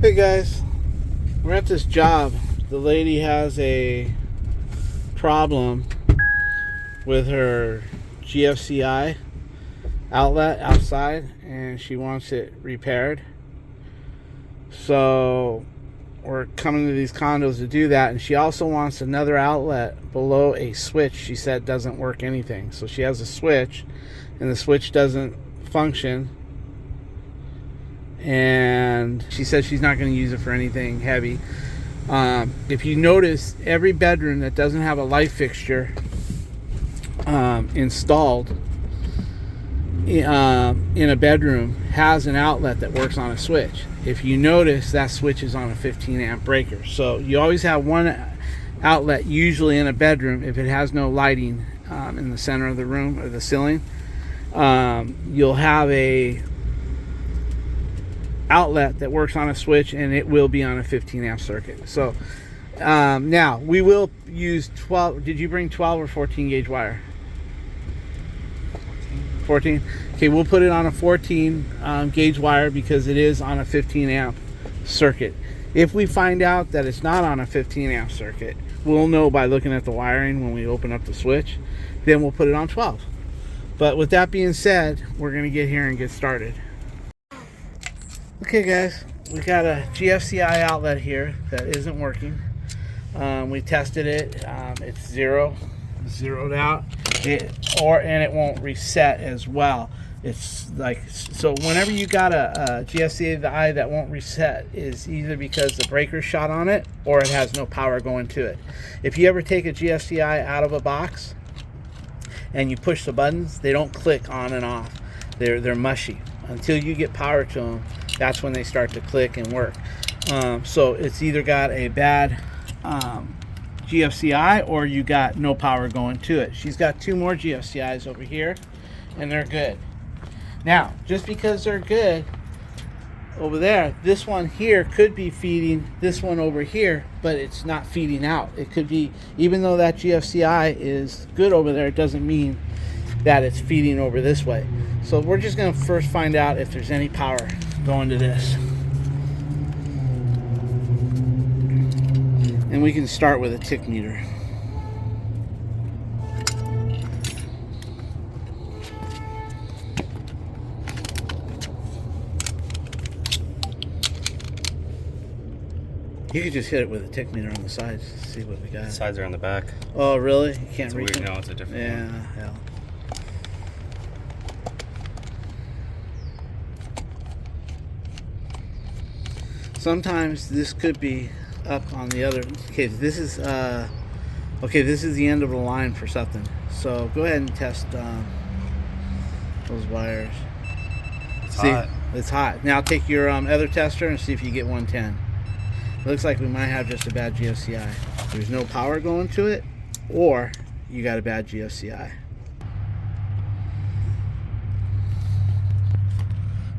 Hey guys, we're at this job. The lady has a problem with her GFCI outlet outside and she wants it repaired. So we're coming to these condos to do that, and she also wants another outlet below a switch. She said doesn't work anything. So she has a switch and the switch doesn't function. And she says she's not going to use it for anything heavy. If you notice, every bedroom that doesn't have a light fixture installed in a bedroom has an outlet that works on a switch. If you notice, that switch is on a 15 amp breaker. So you always have one outlet usually in a bedroom. If it has no lighting in the center of the room or the ceiling, you'll have a outlet that works on a switch, and it will be on a 15 amp circuit. So now we will use 12. Did you bring 12 or 14 gauge wire? 14. Okay, we'll put it on a 14 gauge wire because it is on a 15 amp circuit. If we find out that it's not on a 15 amp circuit, we'll know by looking at the wiring when we open up the switch. Then we'll put it on 12. But with that being said, we're going to get here and get started. Okay guys, we got a GFCI outlet here that isn't working. We tested it. It's zeroed out, and it won't reset as well. It's like, so whenever you got a GFCI that won't reset, is either because the breaker's shot on it or it has no power going to it. If you ever take a GFCI out of a box and you push the buttons, they don't click on and off. They're mushy until you get power to them. That's when they start to click and work. So it's either got a bad GFCI or you got no power going to it. She's got two more GFCIs over here and they're good. Now, just because they're good over there, this one here could be feeding this one over here, but it's not feeding out. It could be, even though that GFCI is good over there, it doesn't mean that it's feeding over this way. So we're just going to first find out if there's any power going to this. And we can start with a tick meter. You could just hit it with a tick meter on the sides to see what we got. The sides are on the back. Oh, really? You can't reach weird. them? No, it's a different one. one. Yeah. Sometimes this could be up on the other. Okay, this is this is the end of the line for something. So go ahead and test those wires. It's hot. It's hot. Now take your other tester and see if you get 110. It looks like we might have just a bad GFCI. There's no power going to it, or you got a bad GFCI.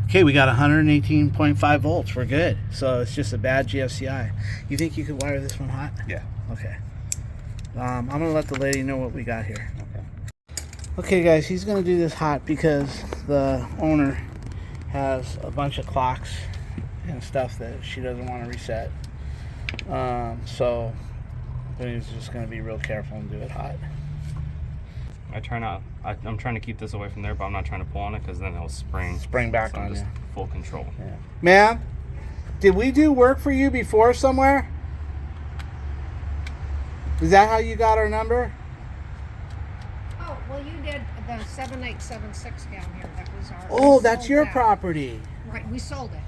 Okay, we got 118.5 volts. We're good. So it's just a bad GFCI. You think you could wire this one hot? Yeah. Okay. I'm going to let the lady know what we got here. Okay. Okay, guys, he's going to do this hot because the owner has a bunch of clocks and stuff that she doesn't want to reset. So he's just going to be real careful and do it hot. I'm trying to keep this away from there, but I'm not trying to pull on it because then it'll spring back on you. Full control. Yeah. Ma'am, did we do work for you before somewhere? Is that how you got our number? Oh, well, you did the 7876 down here. That was our. Oh, that's your property. Right, we sold it.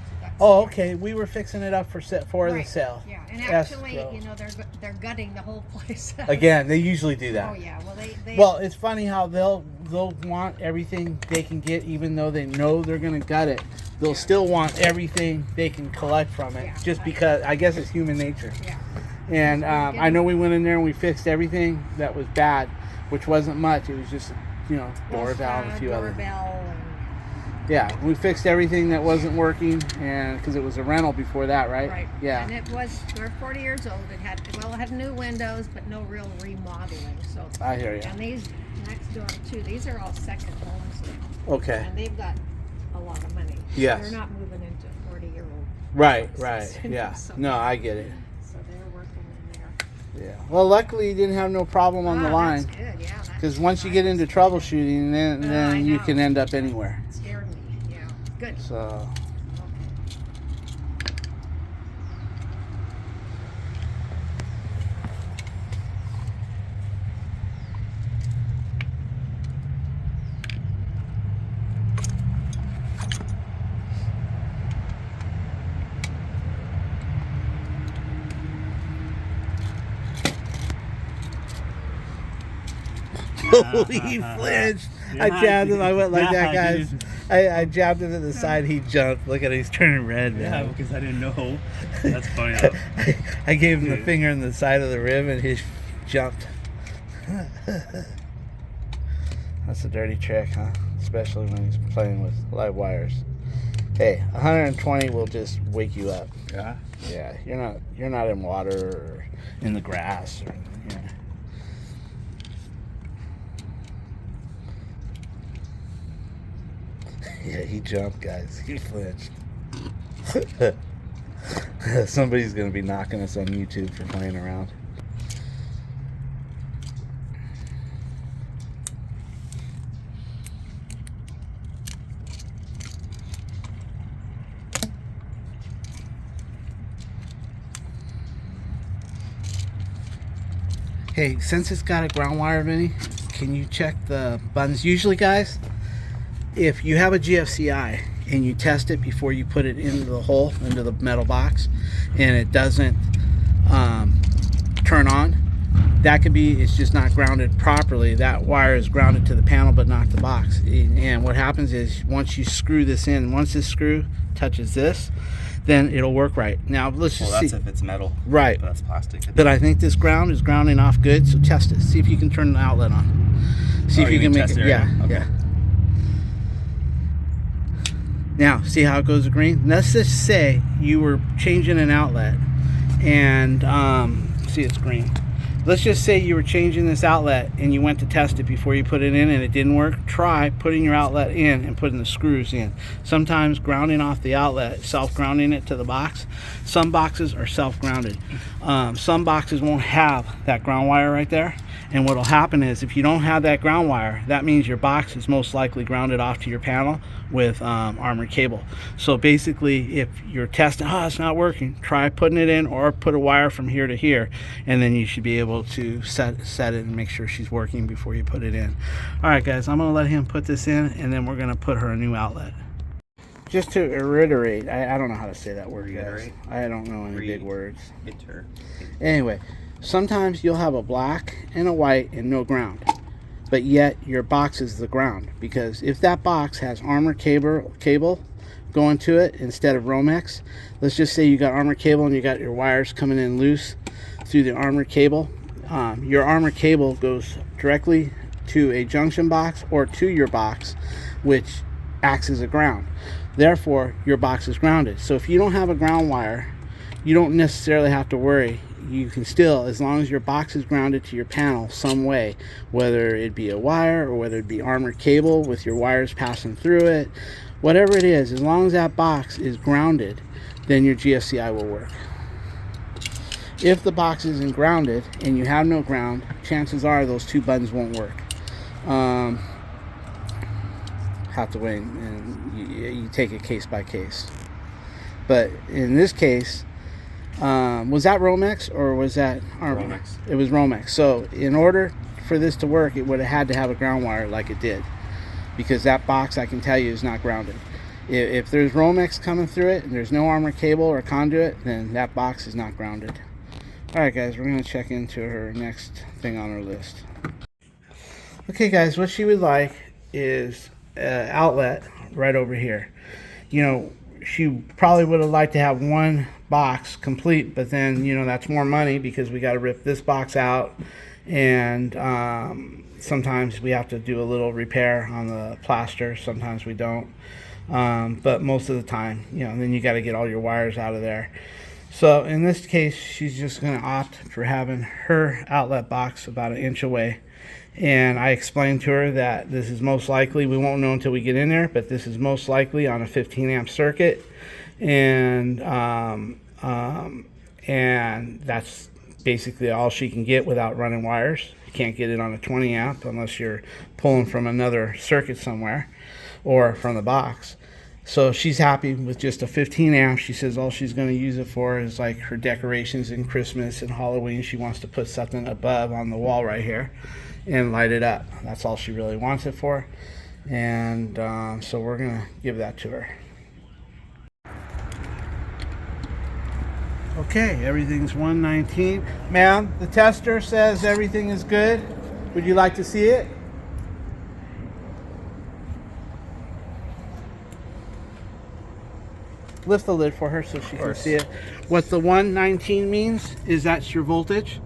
Oh, okay. We were fixing it up for the sale. Yeah, and actually, you know, they're gutting the whole place. Again, they usually do that. Oh yeah, well Well, it's funny how they'll want everything they can get, even though they know they're going to gut it. They'll still want everything they can collect from it, just because I guess it's human nature. Yeah. And I know we went in there and we fixed everything that was bad, which wasn't much. It was just, you know, door valve, a few other. Yeah, we fixed everything that wasn't working, and because it was a rental before that, right? Right. Yeah. And we're 40 years old. It had new windows, but no real remodeling. So I hear you. And these next door too. These are all second homes. Okay. And they've got a lot of money. Yes. They're not moving into 40-year-old Right, yeah. So- No, I get it. So they're working in there. Yeah. Well, luckily you didn't have no problem on the line. That's good, yeah. Because once you get into troubleshooting, then I you know. can end up anywhere. It scared me, yeah. Good. So, he flinched. I jabbed him. I went like that, guys. I jabbed him to the side. He jumped. Look at him. He's turning red now. Yeah, because I didn't know. That's funny though. I gave him the finger in the side of the rib and he jumped. That's a dirty trick, huh? Especially when he's playing with live wires. Hey, 120 will just wake you up. Yeah. Yeah, you're not in water or in the grass or yeah. Yeah, he jumped, guys. He flinched. Somebody's gonna be knocking us on YouTube for playing around. Hey, since it's got a ground wire, Vinny, can you check the buttons? Usually, guys, if you have a GFCI and you test it before you put it into the hole, into the metal box, and it doesn't turn on, that could be it's just not grounded properly. That wire is grounded to the panel but not the box. And what happens is once you screw this in, once this screw touches this, then it'll work right. Now let's just Well, that's see. if it's metal. Right. That's plastic. But I think this ground is grounding off good, so test it. See if you can turn the outlet on. See if you can make test it. it right Yeah, now? Okay. yeah. Now, see how it goes to green? Let's just say you were changing an outlet and see it's green. Let's just say you were changing this outlet and you went to test it before you put it in and it didn't work. Try putting your outlet in and putting the screws in. Sometimes grounding off the outlet, self-grounding it to the box. Some boxes are self-grounded. Some boxes won't have that ground wire right there. And what will happen is if you don't have that ground wire, that means your box is most likely grounded off to your panel with armored cable. So basically, if you're testing, it's not working, try putting it in or put a wire from here to here, and then you should be able to set it and make sure she's working before you put it in. All right, guys, I'm going to let him put this in, and then we're going to put her a new outlet. Just to reiterate, I don't know how to say that word, guys. Reiterate? I don't know any big words. Bitter. Anyway, sometimes you'll have a black and a white and no ground, but yet your box is the ground, because if that box has armor cable going to it instead of Romex, let's just say you got armor cable and you got your wires coming in loose through the armor cable, your armor cable goes directly to a junction box or to your box, which acts as a ground. Therefore, your box is grounded. So if you don't have a ground wire, you don't necessarily have to worry. You can still, as long as your box is grounded to your panel some way, whether it be a wire or whether it be armored cable with your wires passing through it, whatever it is, as long as that box is grounded, then your GFCI will work. If the box isn't grounded and you have no ground, chances are those two buttons won't work. Have to wait and you take it case by case. But in this case, was that Romex or was that armor? Romex. It was Romex. So in order for this to work, it would have had to have a ground wire like it did, because that box, I can tell you, is not grounded. If there's Romex coming through it and there's no armor cable or conduit, then that box is not grounded. All right, guys, we're going to check into her next thing on our list. Okay, guys, what she would like is an outlet right over here. You know, she probably would have liked to have one box complete, but then, you know, that's more money because we got to rip this box out, and sometimes we have to do a little repair on the plaster, sometimes we don't, but most of the time, you know, then you got to get all your wires out of there. So in this case, she's just going to opt for having her outlet box about 1 inch away. And I explained to her that this is most likely, we won't know until we get in there, but this is most likely on a 15 amp circuit. and that's basically all she can get without running wires. You can't get it on a 20 amp unless you're pulling from another circuit somewhere or from the box. So she's happy with just a 15 amp. She says all she's going to use it for is like her decorations in Christmas and Halloween. She wants to put something above on the wall right here and light it up. That's all she really wants it for. And so we're going to give that to her. Okay, everything's 119. Ma'am, the tester says everything is good. Would you like to see it? Lift the lid for her so she can see it. What the 119 means is that's your voltage.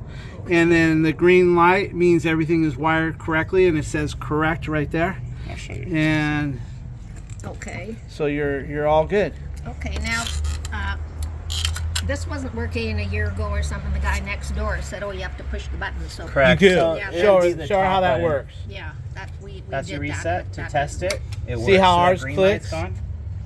And then the green light means everything is wired correctly, and it says correct right there. I'll show you. And Okay. so you're all good. Okay, now, this wasn't working a year ago or something. The guy next door said, oh, you have to push the button. So Correct. You do. So Yeah, show empty her, the show her top how that button. works. yeah, we That's did your reset that, but to that test didn't- it. It See works. how So that ours green clicks? light's on.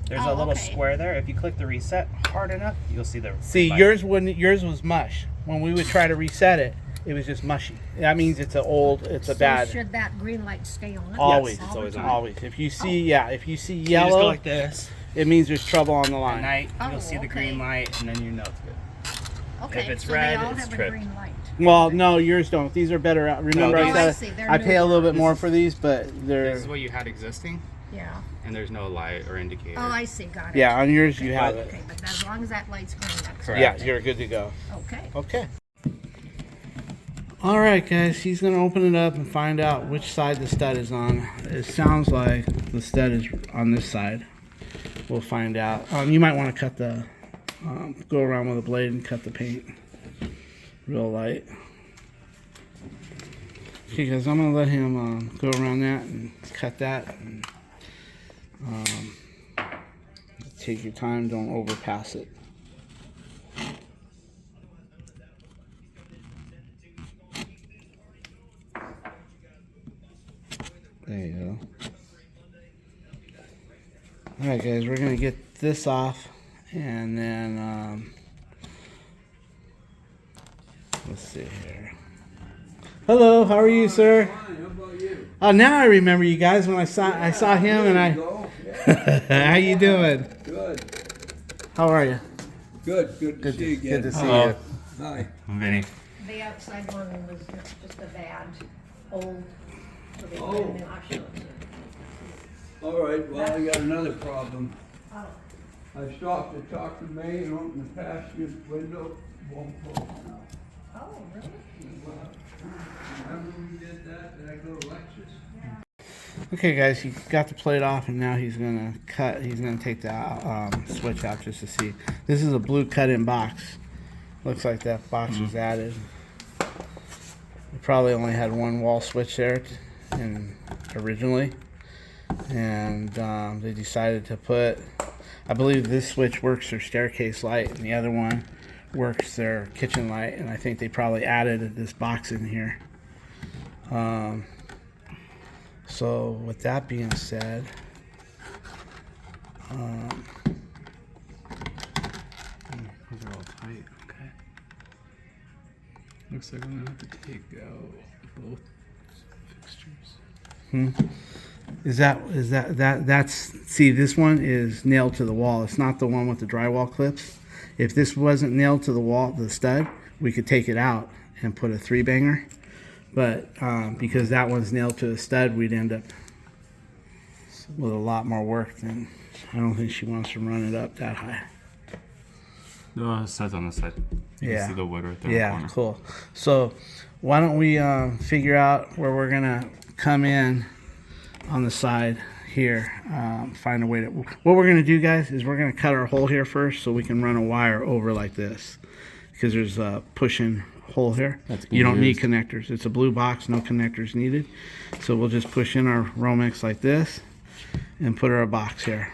There's Oh, a little okay. square there. If you click the reset hard enough, you'll see the See, green yours was mush. When we would try to reset it, it was just mushy. That means it's a So bad. should that green light stay on? Always, it's always on. always. If you see, if you see light. You just go yellow, like this. it means there's trouble on the At line. night, Oh, you'll see the okay. green light, and then you know it's good. Okay, If it's so red, they all it's have tripped. a green light. Well, no, yours don't. These are better. Remember, No, I these- said I see. They're I pay a little bit newer. more for these, but This they're is what you had existing, Yeah. and there's no light or indicator. Oh, I see. Got it. yeah. On yours, you have it. Okay, but as long as that light's green, that's Correct. Yeah, you're good to go. okay. Okay. All right, guys. He's gonna open it up and find out which side the stud is on. It sounds like the stud is on this side. We'll find out. You might want to cut the, go around with a blade and cut the paint real light. Okay, guys. I'm gonna let him go around that and cut that. And, take your time. Don't overpass it. There you go. Alright guys, we're going to get this off and then let's see here. Hello, how are you, sir? Fine, how about you? Oh, now I remember you guys when I saw him and I Go. Yeah, how you doing? good. How are you? Good to see you again. Good to see Hello. you. Hi. Vinny. The outside one was just a bad old. So they Oh. put a new option. All right, well, I got another problem. Oh, I stopped to talk to May and opened the passenger window, won't close now. oh, really? Remember we did that? Did I go to Lexus? Okay guys, he got the plate off and now he's gonna cut. He's gonna take the switch out just to see. This is a blue cut-in box. Looks like that box was added. We probably only had one wall switch there originally, and they decided to put. I believe this switch works their staircase light, and the other one works their kitchen light. And I think they probably added this box in here. So with that being said, Those are all tight. Okay. Looks like I'm gonna have to take out both fixtures. that's see, this one is nailed to the wall. It's not the one with the drywall clips. If this wasn't nailed to the wall, the stud, we could take it out and put a 3-banger. But because that one's nailed to the stud, we'd end up with a lot more work. Than I don't think she wants to run it up that high. The studs on this side. You Yeah. can see the wood right there. in the Yeah, corner. cool. So why don't we figure out where we're gonna come in on the side here, find a way to. What we're gonna do, guys, is we're gonna cut our hole here first so we can run a wire over like this, because there's a push-in hole here. You don't need connectors. It's a blue box, no connectors needed. So we'll just push in our Romex like this and put our box here.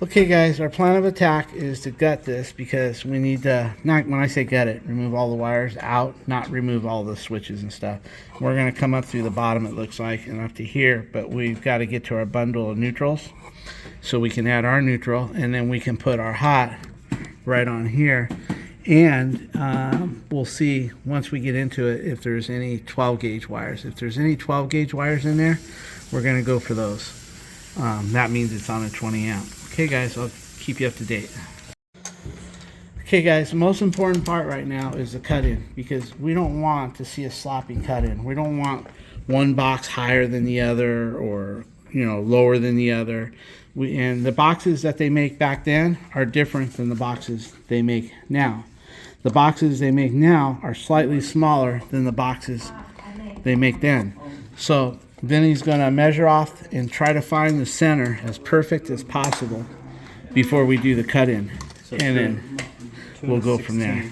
Okay guys, our plan of attack is to gut this because we need to, not when I say gut it, remove all the wires out, not remove all the switches and stuff. We're going to come up through the bottom, it looks like, and up to here, but we've got to get to our bundle of neutrals so we can add our neutral, and then we can put our hot right on here. And we'll see once we get into it if there's any 12 gauge wires. If there's any 12 gauge wires in there, we're going to go for those. That means it's on a 20 amp. Okay guys, I'll keep you up to date. Okay guys, the most important part right now is the cut-in, because we don't want to see a sloppy cut-in. We don't want one box higher than the other, or lower than the other. And the boxes that they make back then are different than the boxes they make now. The boxes they make now are slightly smaller than the boxes they make then. So then he's going to measure off and try to find the center as perfect as possible before we do the cut-in. And then we'll go from there.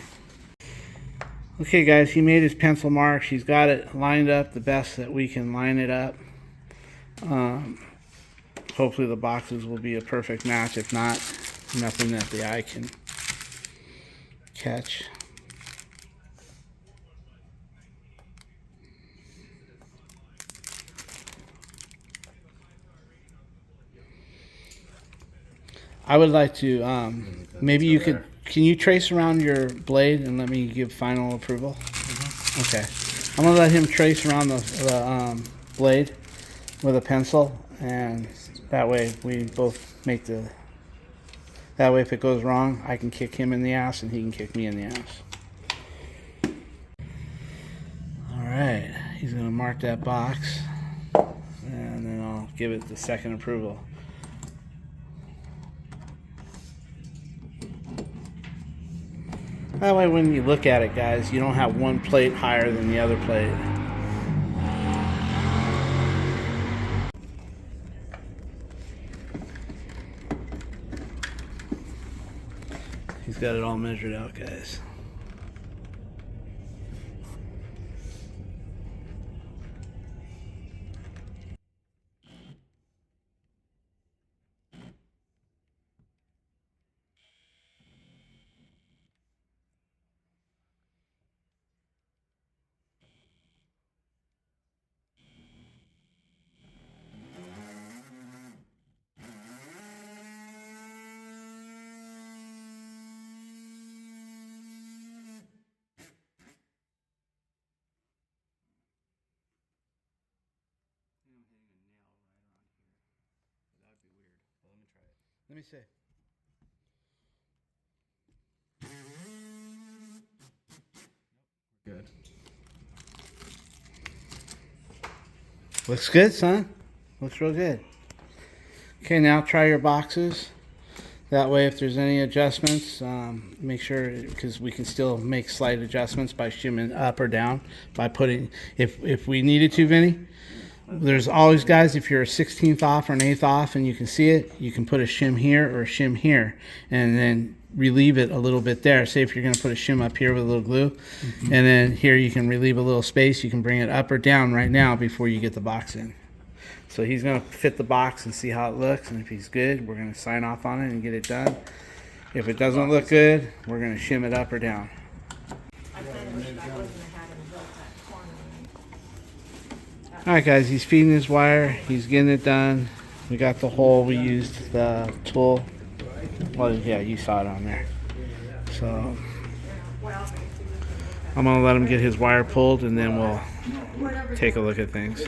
Okay guys, he made his pencil marks. He's got it lined up the best that we can line it up. Hopefully the boxes will be a perfect match. If not, nothing that the eye can catch. I would like to, maybe you could, can you trace around your blade and let me give final approval? Okay. I'm going to let him trace around the blade with a pencil, and that way we both make the, that way if it goes wrong, I can kick him in the ass and he can kick me in the ass. Alright, he's going to mark that box, and then I'll give it the second approval. That way when you look at it, guys, you don't have one plate higher than the other plate. He's got it all measured out, guys. Let me see. Good. Looks good, son. Looks real good. Okay, now try your boxes. That way, if there's any adjustments, make sure, because we can still make slight adjustments by shimming up or down by putting, if we needed to, Vinny. There's always, guys, if you're a 16th off or an 1/8 off and you can see it, you can put a shim here or a shim here and then relieve it a little bit there. Say if you're going to put a shim up here with a little glue, and then here you can relieve a little space. You can bring it up or down right now before you get the box in. So he's going to fit the box and see how it looks, and if he's good, we're going to sign off on it and get it done. If it doesn't look good, we're going to shim it up or down. Alright guys, he's feeding his wire, he's getting it done. We got the hole, we used the tool. Well, yeah, you saw it on there. So, I'm going to let him get his wire pulled and then we'll take a look at things.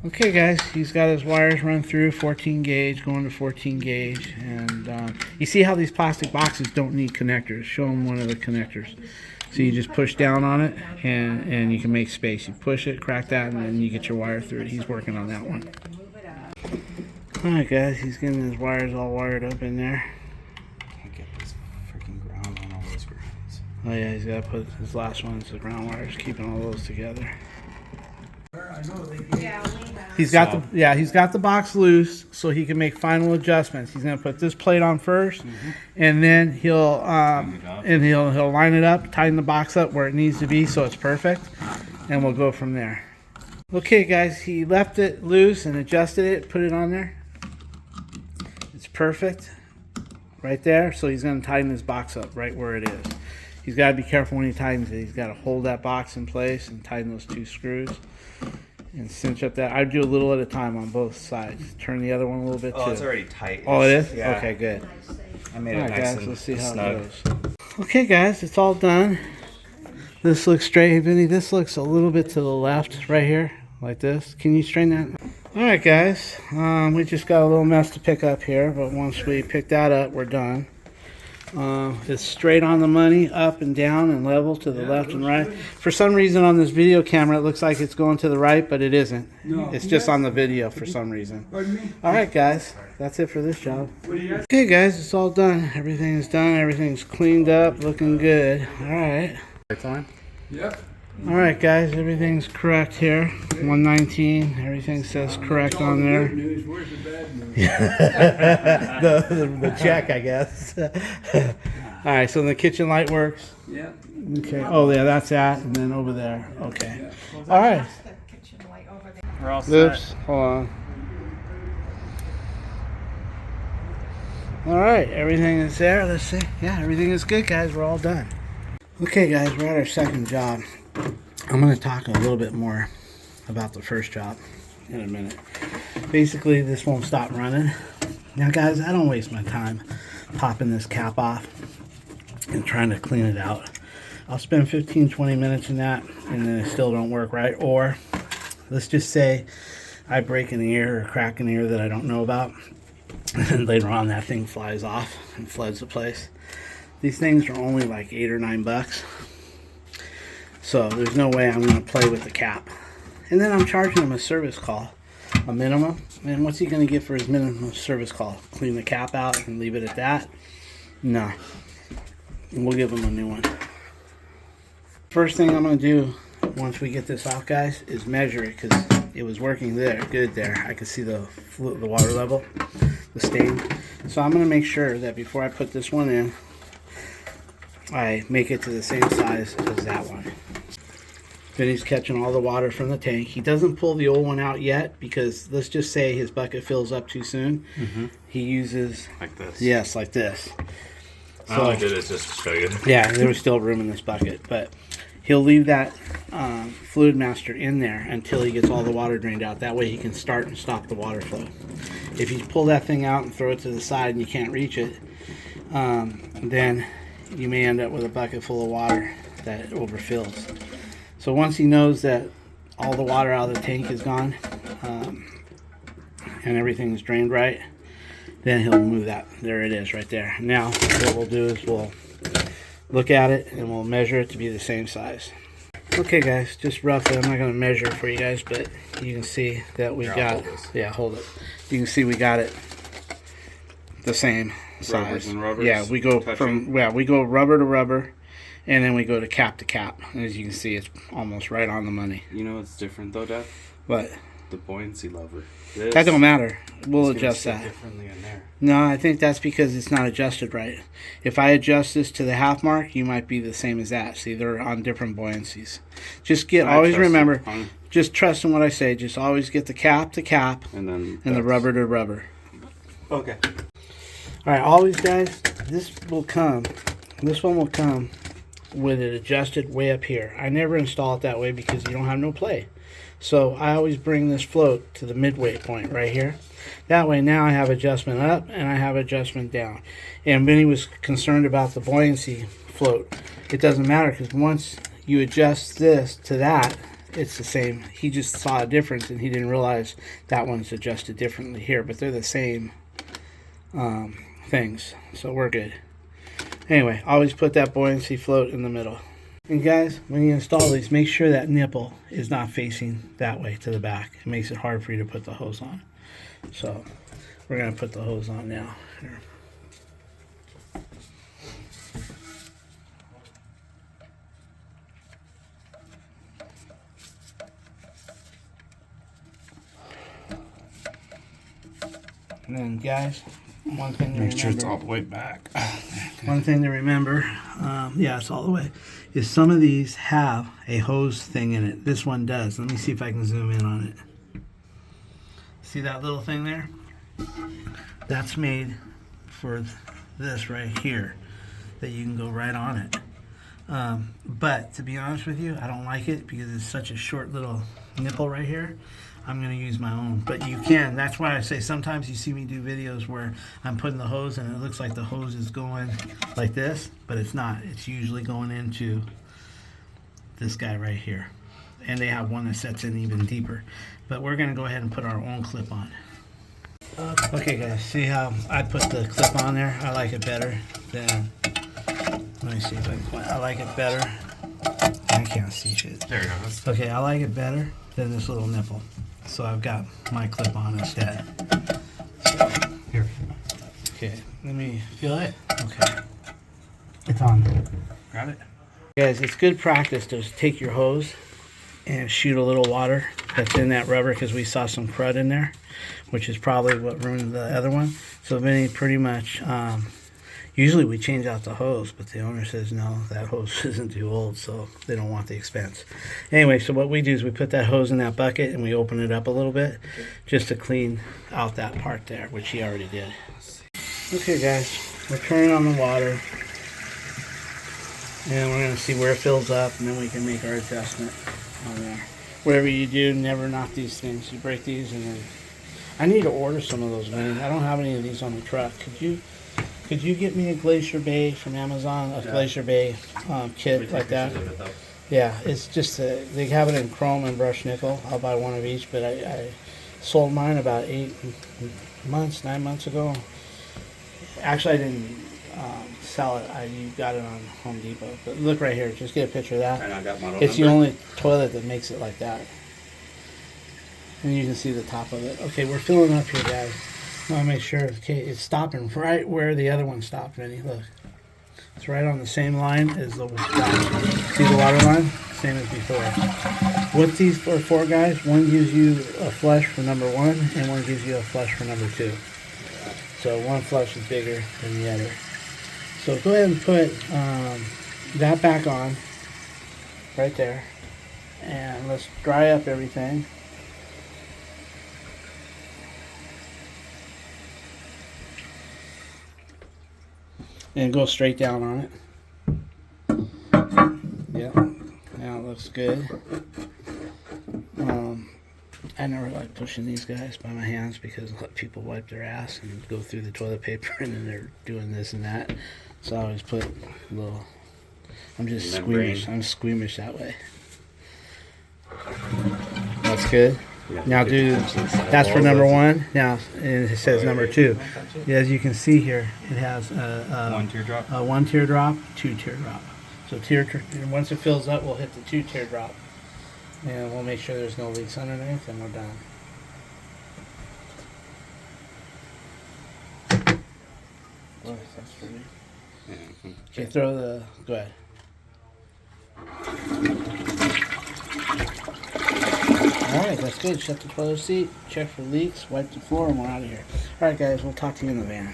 Okay guys, he's got his wires run through 14 gauge, going to 14 gauge. And you see how these plastic boxes don't need connectors. Show him one of the connectors. So you just push down on it and you can make space. You push it, crack that, and then you get your wire through it. He's working on that one. Alright guys, he's getting his wires all wired up in there. Can't get this freaking ground on all those grounds. Oh yeah, he's got to put his last one's the ground wires, keeping all those together. He's got he's got the box loose so he can make final adjustments. He's gonna put this plate on first, and then he'll he'll line it up, tighten the box up where it needs to be so it's perfect, and we'll go from there. Okay guys, he left it loose and adjusted it, put it on there. It's perfect. right there. So he's going to tighten his box up right where it is. He's got to be careful when he tightens it. He's got to hold that box in place and tighten those 2 screws and cinch up that. I do a little at a time on both sides. Turn the other one a little bit too. it's already tight. Oh, it is? Yeah. Okay, good. I made All it right, nice guys, and let's see how snug. it goes. Okay, guys, it's all done. This looks straight. Hey, Vinny, this looks a little bit to the left right here, like this. Can you straighten that? All right, guys, we just got a little mess to pick up here, but once we pick that up, we're done. It's straight on the money, up and down and level to the left and right. For some reason on this video camera, it looks like it's going to the right, but it isn't. No. It's just on the video for some reason. Pardon me? All right, guys, that's it for this job. What do you Okay, guys, it's all done. Everything's done. Everything's cleaned up, looking good. All right. It's on. Yep. All right, guys, everything's correct here. 119, everything says correct on there. Good news. Where's the bad news? the check, I guess. All right, so the kitchen light works. Yep. Okay. Oh, yeah, that's that, and then over there. Okay. All right. We're all set. Oops. Hold on. All right, everything is there. Let's see. Yeah, everything is good, guys. We're all done. Okay, guys, we're at our second job. I'm going to talk a little bit more about the first job in a minute. Basically, this won't stop running. Now, guys, I don't waste my time popping this cap off and trying to clean it out. I'll spend 15-20 minutes in that, and then it still don't work right. Or let's just say I break an ear or crack an ear that I don't know about, and later on that thing flies off and floods the place. These things are only like $8 or $9, so there's no way I'm going to play with the cap. And then I'm charging him a service call, a minimum. And what's he going to get for his minimum service call? Clean the cap out and leave it at that? No. And we'll give him a new one. First thing I'm going to do once we get this off, guys, is measure it, because it was working there, good there. I could see the water level, the stain. So I'm going to make sure that before I put this one in, I make it to the same size as that one. Vinny's catching all the water from the tank. He doesn't pull the old one out yet because let's just say his bucket fills up too soon. He uses, Like this. yes, like this. I only did it just to show you. Yeah, there was still room in this bucket, but he'll leave that fluid master in there until he gets all the water drained out. That way he can start and stop the water flow. If you pull that thing out and throw it to the side and you can't reach it, then you may end up with a bucket full of water that overfills. So once he knows that all the water out of the tank is gone and everything's drained right, then he'll move that. There it is right there. Now what we'll do is we'll look at it and we'll measure it to be the same size. Okay, guys, just roughly, I'm not going to measure it for you guys, but you can see that we got, yeah, hold it. You can see we got it the same size. Rubbers and rubbers yeah, we go touching. from, yeah, we go rubber to rubber, and then we go to cap to cap. And as you can see, it's almost right on the money. You know what's different though, Dad? But The buoyancy lever. that don't matter. We'll It's gonna adjust sit that. differently in there. No, I think that's because it's not adjusted right. If I adjust this to the half mark, you might be the same as that. See, they're on different buoyancies. Just get, I always trust remember, you, hon. just trust in what I say. Just always get the cap to cap And then and the rubber to rubber. Okay. All right, always, guys, this one will come with it adjusted way up here. I never install it that way because you don't have no play. So I always bring this float to the midway point right here. That way now I have adjustment up and I have adjustment down. And Vinny was concerned about the buoyancy float. It doesn't matter because once you adjust this to that, it's the same. He just saw a difference and he didn't realize that one's adjusted differently here, but they're the same things. So we're good. Anyway, always put that buoyancy float in the middle. And guys, when you install these, make sure that nipple is not facing that way to the back. It makes it hard for you to put the hose on. So we're going to put the hose on now. Here. And then guys, one thing to Make sure it's remember- all the way back. One thing to remember, yeah, it's all the way, is some of these have a hose thing in it. This one does. Let me see if I can zoom in on it. See that little thing there? That's made for this right here that you can go right on it. But to be honest with you, I don't like it because it's such a short little nipple right here. I'm going to use my own, but you can. That's why I say sometimes you see me do videos where I'm putting the hose and it looks like the hose is going like this, but it's not. It's usually going into this guy right here. And they have one that sets in even deeper. But we're going to go ahead and put our own clip on. Okay guys, see how I put the clip on there? I like it better than, let me see if I can point. I like it better. I can't see shit. There you go. Okay, I like it better than this little nipple. So I've got my clip on instead. So, Here. okay, let me feel it. Okay. It's on. Grab it. Guys, it's good practice to take your hose and shoot a little water that's in that rubber because we saw some crud in there, which is probably what ruined the other one. So Vinny pretty much, usually we change out the hose, but the owner says no, that hose isn't too old, so they don't want the expense. Anyway, so what we do is we put that hose in that bucket and we open it up a little bit just to clean out that part there, which he already did. Okay guys, we're turning on the water and we're going to see where it fills up and then we can make our adjustment on there. Whatever you do, never knock these things. You break these and then... I need to order some of those, man. I don't have any of these on the truck. Could you get me a Glacier Bay from Amazon, a Glacier Bay kit like that? Yeah, it's just, they have it in chrome and brushed nickel. I'll buy one of each, but I sold mine about 9 months ago. Actually, I didn't sell it. You got it on Home Depot. But look right here. Just get a picture of that. And I got model It's number. the only toilet that makes it like that. And you can see the top of it. Okay, we're filling up here, guys. I want to make sure, okay, it's stopping right where the other one stopped, Vinny. Look. It's right on the same line as the water. See the water line? Same as before. What these are for, guys, one gives you a flush for number 1, and one gives you a flush for number 2. So one flush is bigger than the other. So go ahead and put that back on, right there. And let's dry up everything. And go straight down on it. Yep, now it looks good. I never like pushing these guys by my hands because I let people wipe their ass and go through the toilet paper and then they're doing this and that. So I always put a little, I'm just squeamish. I'm squeamish that way. That's good. Yeah, Now do, that's for number 1. Now it says number 2. As you can see here, it has One teardrop. 1 teardrop, 2 teardrop. So once it fills up, we'll hit the 2 teardrop. And we'll make sure there's no leaks underneath and we're done. Boy, that's pretty. Yeah. Okay, throw the, go ahead. Alright, that's good. Shut the toilet seat, check for leaks, wipe the floor, and we're out of here. Alright guys, we'll talk to you in the van.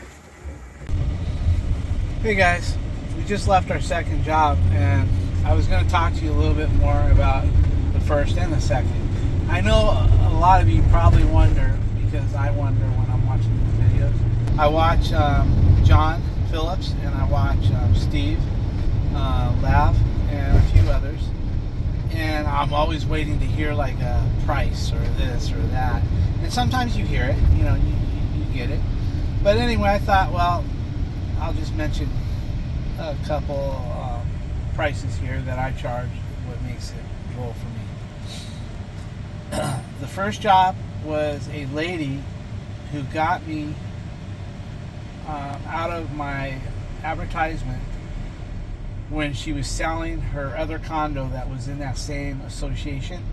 Hey guys, we just left our second job and I was going to talk to you a little bit more about the first and the second. I know a lot of you probably wonder, because I wonder when I'm watching these videos. I watch John Phillips and I watch Steve Lav and a few others. And I'm always waiting to hear like a price or this or that. And sometimes you hear it, you know, you get it. But anyway, I thought, well, I'll just mention a couple prices here that I charge, what makes it roll for me. The first job was a lady who got me out of my advertisement when she was selling her other condo that was in that same association.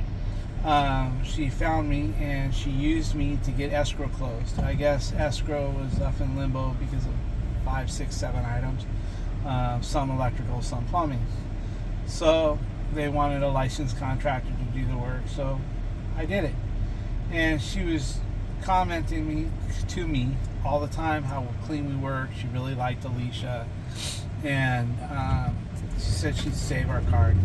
She found me and she used me to get escrow closed. I guess escrow was up in limbo because of 5, 6, 7 items. Some electrical, some plumbing. So they wanted a licensed contractor to do the work, so I did it. And she was commenting to me all the time how clean we worked. She really liked Alicia, and she said she'd save our card.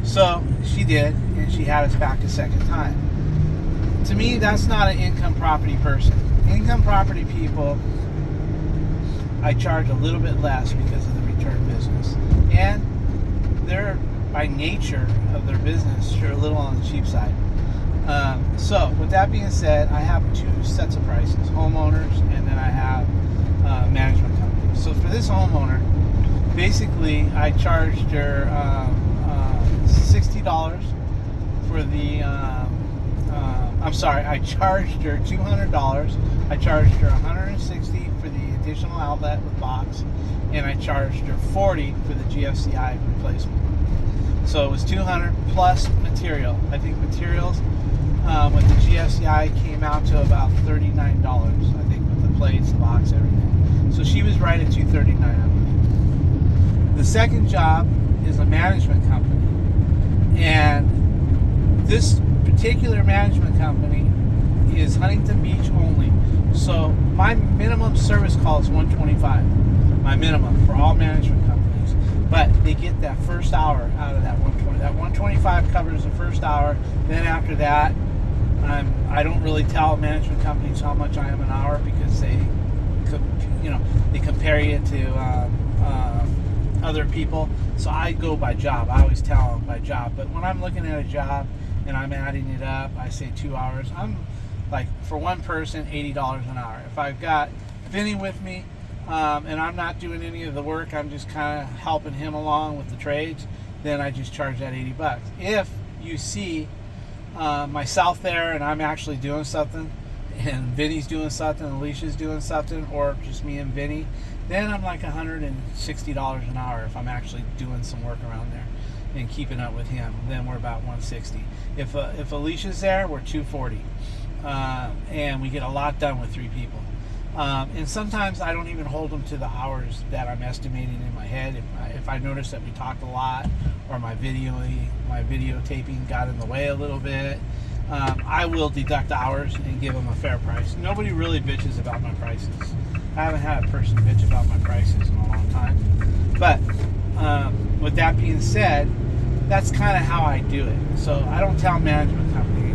So she did, and she had us back a second time. To me, that's not an income property person. Income property people I charge a little bit less because of the return business. And they're, by nature of their business, sure a little on the cheap side. So with that being said, I have 2 sets of prices, homeowners, and then I have management companies. So for this homeowner, basically I charged her $60 for the I'm sorry, I charged her $200. I charged her $160 for the additional outlet with box, and I charged her $40 for the GFCI replacement. So it was $200 plus material. I think materials with the GFCI came out to about $39. I think with the plates, the box, everything. So she was right at $239, I believe. The second job is a management company, and this particular management company is Huntington Beach only. So my minimum service call is $125. My minimum for all management companies. But they get that first hour out of that $120. That $125 covers the first hour. Then after that, I don't really tell management companies how much I am an hour because they compare you to other people. So I go by job. I always tell them by job. But when I'm looking at a job and I'm adding it up, I say 2 hours. I'm like, for one person, $80 an hour. If I've got Vinny with me and I'm not doing any of the work, I'm just kind of helping him along with the trades, then I just charge that $80. If you see myself there and I'm actually doing something, and Vinny's doing something, Alicia's doing something, or just me and Vinny, then I'm like $160 an hour if I'm actually doing some work around there and keeping up with him. Then we're about $160. If Alicia's there, we're $240, and we get a lot done with 3 people. And sometimes I don't even hold them to the hours that I'm estimating in my head. If I notice that we talked a lot, or my videotaping got in the way a little bit, I will deduct hours and give them a fair price. Nobody really bitches about my prices. I haven't had a person bitch about my prices in a long time. But with that being said, that's kind of how I do it. So I don't tell management company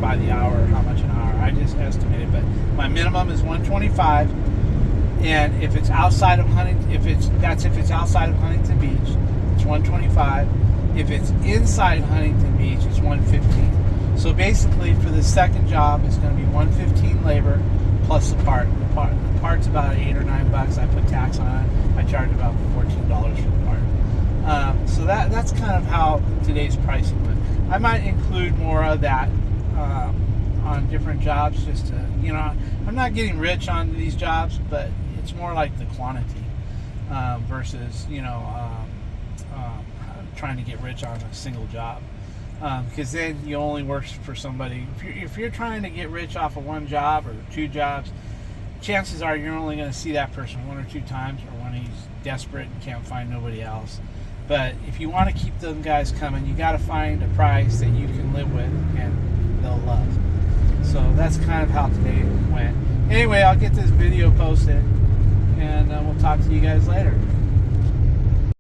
by the hour how much an hour. I just estimate it. But my minimum is $125, and if it's outside of Huntington, if it's outside of Huntington Beach, it's $125. If it's inside Huntington Beach, it's $115. So basically, for the second job, it's going to be $115 labor plus the part. The part's about $8 or $9. I put tax on it. I charge about $14 for the part. So that's kind of how today's pricing went. I might include more of that on different jobs, just to, I'm not getting rich on these jobs, but it's more like the quantity versus trying to get rich on a single job, because then you only work for somebody. If you're trying to get rich off of one job or 2 jobs, chances are you're only going to see that person 1 or 2 times, or when he's desperate and can't find nobody else. But if you want to keep them guys coming, you got to find a price that you can live with and they'll love. So that's kind of how today went. Anyway, I'll get this video posted, and we'll talk to you guys later.